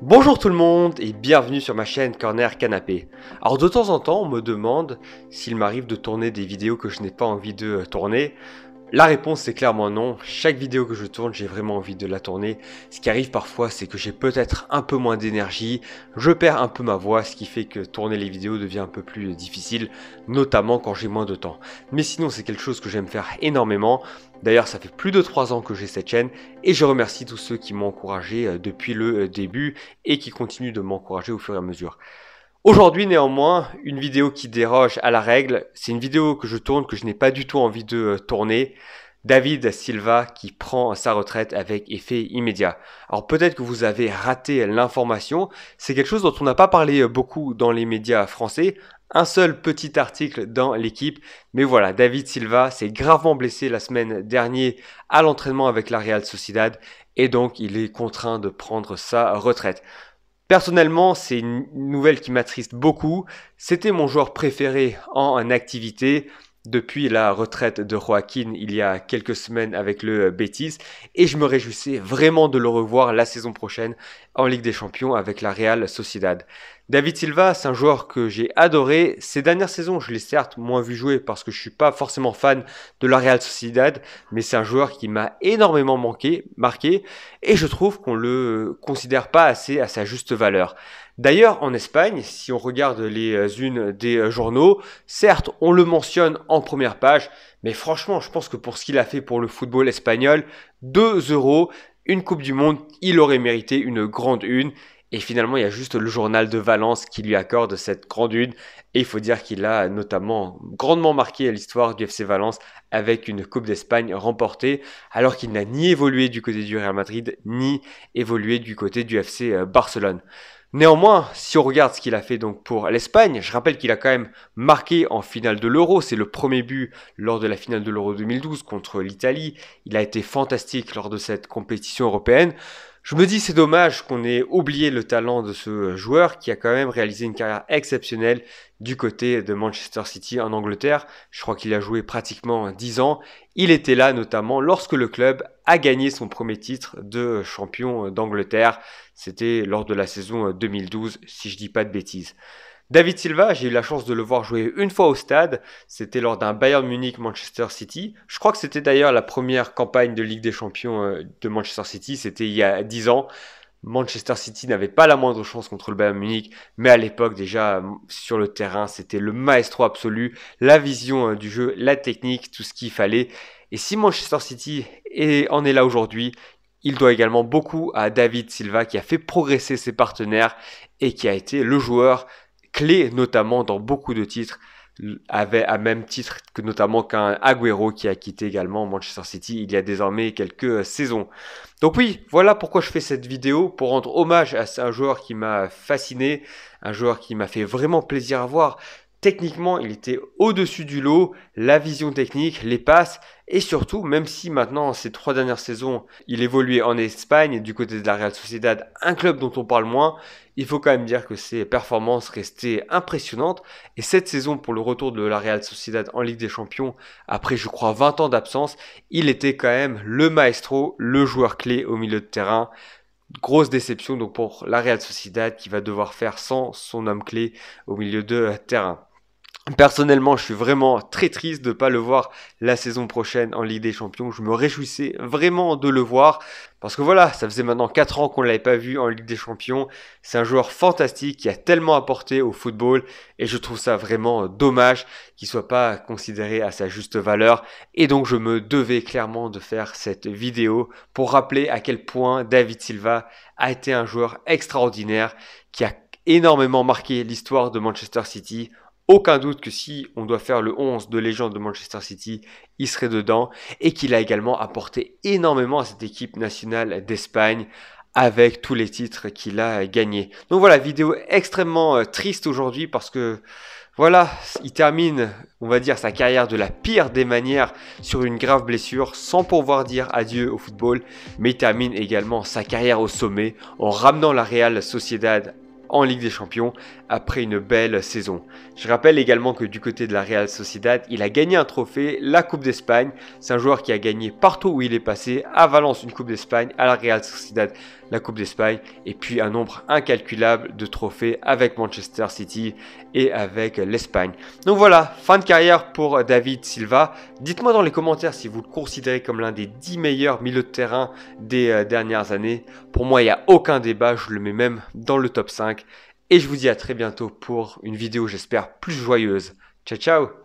Bonjour tout le monde et bienvenue sur ma chaîne Corner Canapé. Alors de temps en temps on me demande s'il m'arrive de tourner des vidéos que je n'ai pas envie de tourner. La réponse c'est clairement non. Chaque vidéo que je tourne j'ai vraiment envie de la tourner. Ce qui arrive parfois c'est que j'ai peut-être un peu moins d'énergie, je perds un peu ma voix, ce qui fait que tourner les vidéos devient un peu plus difficile, notamment quand j'ai moins de temps. Mais sinon c'est quelque chose que j'aime faire énormément. D'ailleurs ça fait plus de 3 ans que j'ai cette chaîne et je remercie tous ceux qui m'ont encouragé depuis le début et qui continuent de m'encourager au fur et à mesure. Aujourd'hui néanmoins, une vidéo qui déroge à la règle, c'est une vidéo que je tourne que je n'ai pas du tout envie de tourner. David Silva qui prend sa retraite avec effet immédiat. Alors peut-être que vous avez raté l'information, c'est quelque chose dont on n'a pas parlé beaucoup dans les médias français. Un seul petit article dans l'équipe, mais voilà, David Silva s'est gravement blessé la semaine dernière à l'entraînement avec la Real Sociedad et donc il est contraint de prendre sa retraite. Personnellement, c'est une nouvelle qui m'attriste beaucoup. C'était mon joueur préféré en activité depuis la retraite de Joaquin il y a quelques semaines avec le Betis et je me réjouissais vraiment de le revoir la saison prochaine en Ligue des Champions avec la Real Sociedad. David Silva, c'est un joueur que j'ai adoré. Ces dernières saisons, je l'ai certes moins vu jouer parce que je suis pas forcément fan de la Real Sociedad, mais c'est un joueur qui m'a énormément marqué et je trouve qu'on le considère pas assez à sa juste valeur. D'ailleurs, en Espagne, si on regarde les unes des journaux, certes, on le mentionne en première page, mais franchement, je pense que pour ce qu'il a fait pour le football espagnol, 2 euros, une Coupe du Monde, il aurait mérité une grande une. Et finalement, il y a juste le journal de Valence qui lui accorde cette grande une. Et il faut dire qu'il a notamment grandement marqué l'histoire du FC Valence avec une Coupe d'Espagne remportée, alors qu'il n'a ni évolué du côté du Real Madrid, ni évolué du côté du FC Barcelone. Néanmoins, si on regarde ce qu'il a fait donc pour l'Espagne, je rappelle qu'il a quand même marqué en finale de l'Euro, c'est le premier but lors de la finale de l'Euro 2012 contre l'Italie. Il a été fantastique lors de cette compétition européenne. Je me dis c'est dommage qu'on ait oublié le talent de ce joueur qui a quand même réalisé une carrière exceptionnelle du côté de Manchester City en Angleterre. Je crois qu'il a joué pratiquement 10 ans. Il était là notamment lorsque le club a gagné son premier titre de champion d'Angleterre. C'était lors de la saison 2012 si je dis pas de bêtises. David Silva, j'ai eu la chance de le voir jouer une fois au stade, c'était lors d'un Bayern Munich-Manchester City. Je crois que c'était d'ailleurs la première campagne de Ligue des Champions de Manchester City, c'était il y a 10 ans. Manchester City n'avait pas la moindre chance contre le Bayern Munich, mais à l'époque déjà sur le terrain, c'était le maestro absolu, la vision du jeu, la technique, tout ce qu'il fallait. Et si Manchester City en est là aujourd'hui, il doit également beaucoup à David Silva qui a fait progresser ses partenaires et qui a été le joueur clé notamment dans beaucoup de titres, avait à même titre que notamment qu'un Agüero qui a quitté également Manchester City il y a désormais quelques saisons. Donc oui, voilà pourquoi je fais cette vidéo, pour rendre hommage à un joueur qui m'a fasciné, un joueur qui m'a fait vraiment plaisir à voir. Techniquement, il était au-dessus du lot, la vision technique, les passes, et surtout, même si maintenant, ces 3 dernières saisons, il évoluait en Espagne, du côté de la Real Sociedad, un club dont on parle moins, il faut quand même dire que ses performances restaient impressionnantes. Et cette saison, pour le retour de la Real Sociedad en Ligue des Champions, après je crois 20 ans d'absence, il était quand même le maestro, le joueur clé au milieu de terrain. Grosse déception donc pour la Real Sociedad qui va devoir faire sans son homme clé au milieu de terrain. Personnellement, je suis vraiment très triste de ne pas le voir la saison prochaine en Ligue des Champions. Je me réjouissais vraiment de le voir parce que voilà, ça faisait maintenant 4 ans qu'on ne l'avait pas vu en Ligue des Champions. C'est un joueur fantastique qui a tellement apporté au football et je trouve ça vraiment dommage qu'il ne soit pas considéré à sa juste valeur. Et donc je me devais clairement de faire cette vidéo pour rappeler à quel point David Silva a été un joueur extraordinaire qui a énormément marqué l'histoire de Manchester City. Aucun doute que si on doit faire le 11 de légende de Manchester City, il serait dedans et qu'il a également apporté énormément à cette équipe nationale d'Espagne avec tous les titres qu'il a gagnés. Donc voilà, vidéo extrêmement triste aujourd'hui parce que voilà, il termine, on va dire, sa carrière de la pire des manières sur une grave blessure sans pouvoir dire adieu au football, mais il termine également sa carrière au sommet en ramenant la Real Sociedad en Ligue des Champions après une belle saison. Je rappelle également que du côté de la Real Sociedad, il a gagné un trophée, la Coupe d'Espagne. C'est un joueur qui a gagné partout où il est passé, à Valence une Coupe d'Espagne, à la Real Sociedad la Coupe d'Espagne, et puis un nombre incalculable de trophées avec Manchester City et avec l'Espagne. Donc voilà, fin de carrière pour David Silva. Dites-moi dans les commentaires si vous le considérez comme l'un des 10 meilleurs milieux de terrain des dernières années. Pour moi, il n'y a aucun débat, je le mets même dans le top 5. Et je vous dis à très bientôt pour une vidéo, j'espère, plus joyeuse. Ciao, ciao!